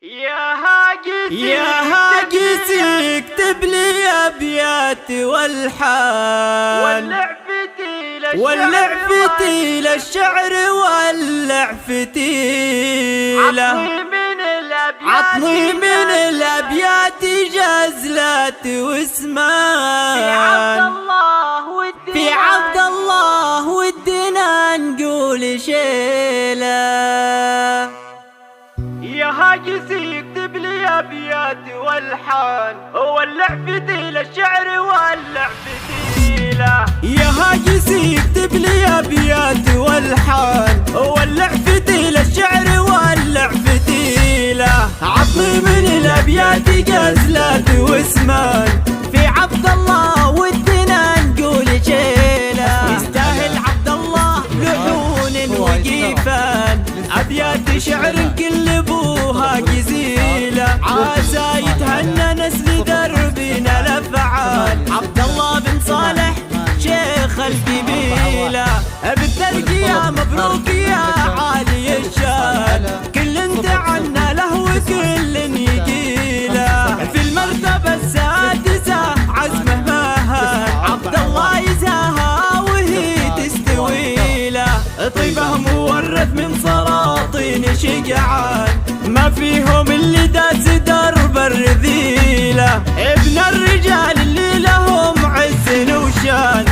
يا هاجس اكتب لي ابيات والحان واللعفتي للشعر واللعفتي عطني من الابيات جزلات واسمان في عبد الله ودنا نقول شيله. يا هاجس اكتب لي ابيات والحان واللعفتي للشعر واللعفتي له. يا هاجس اكتب لي ابيات والحان واللعفتي للشعر واللعفتي له. عطني من الابيات غزلات واسمان في عبد الله ودنا نقول شيله. يستاهل عبد الله لحون وقيفان ابيات شعر كل ابوها جزيله. عسى يتهنى نسل دربنا الافعال عبد الله بن صالح شيخ القبيله. بالترقيه مبروك يا عالي الشان كل تعنا له وكل يقيله. في المرتبه السادسه عزمه مهان عبد الله يزاها وهي تستوي له. طيبه مورث من سلاطين شجعان ما فيهم اللي داس درب الرذيله. ابن الرجال اللي لهم عز وشان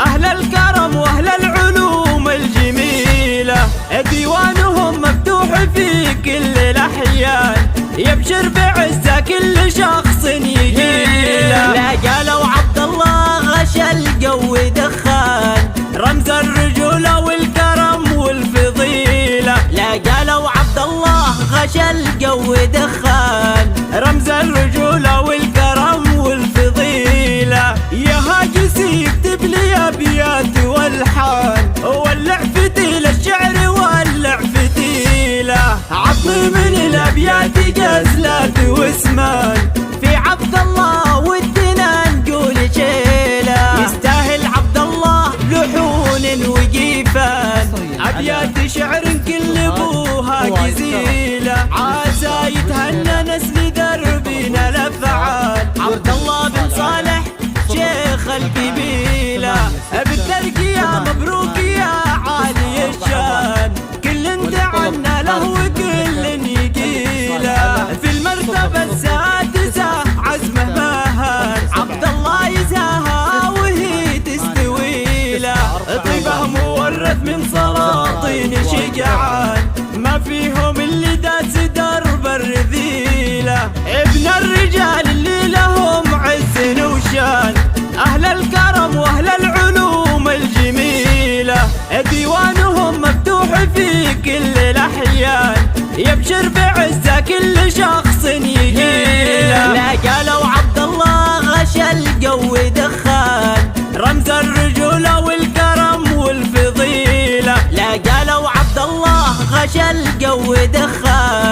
اهل الكرم واهل العلوم الجميله. ديوانهم مفتوح في كل الاحيان يبشر بعزه كل شخص يجيله. لا قالوا عبد الله غش الجو دخان رمز الرجوله والكرم والفضيله. لا قالوا عبد الله غش الجو دخان رمز الرجوله والكرم والفضيله. يا هاجس اكتب لي ابيات والحان واللعفتي للشعر واللعفتي له. عطني من الابيات غزلات واسمان في عبد الله ودنا نقول شيله. يستاهل عبد الله لحون وقيفان ابيات شعر كل ابوها جزيله. عسى يتهنى نسل دربنا الافعال عبد الله بن صالح شيخ القبيله. بالترقيه مبروك يا عالي الشان كل دعنا له وكل يقيله. في المرتبه السادسه عزمه مهان عبد الله يزاها وهي تستوي له. طيبه مورث من سلاطين شجعان ما فيهم اللي داس درب الرذيله. ابن الرجال اللي لهم عز وشان اهل الكرم واهل العلوم الجميله. ديوانهم مفتوح في كل الاحيان يبشر بعزه كل شخص يجيله. لا قالوا عبد الله غش الجو دخان رمز الرجوله والكرم والفضيله. لا قالوا عبد الله غش الجو دخان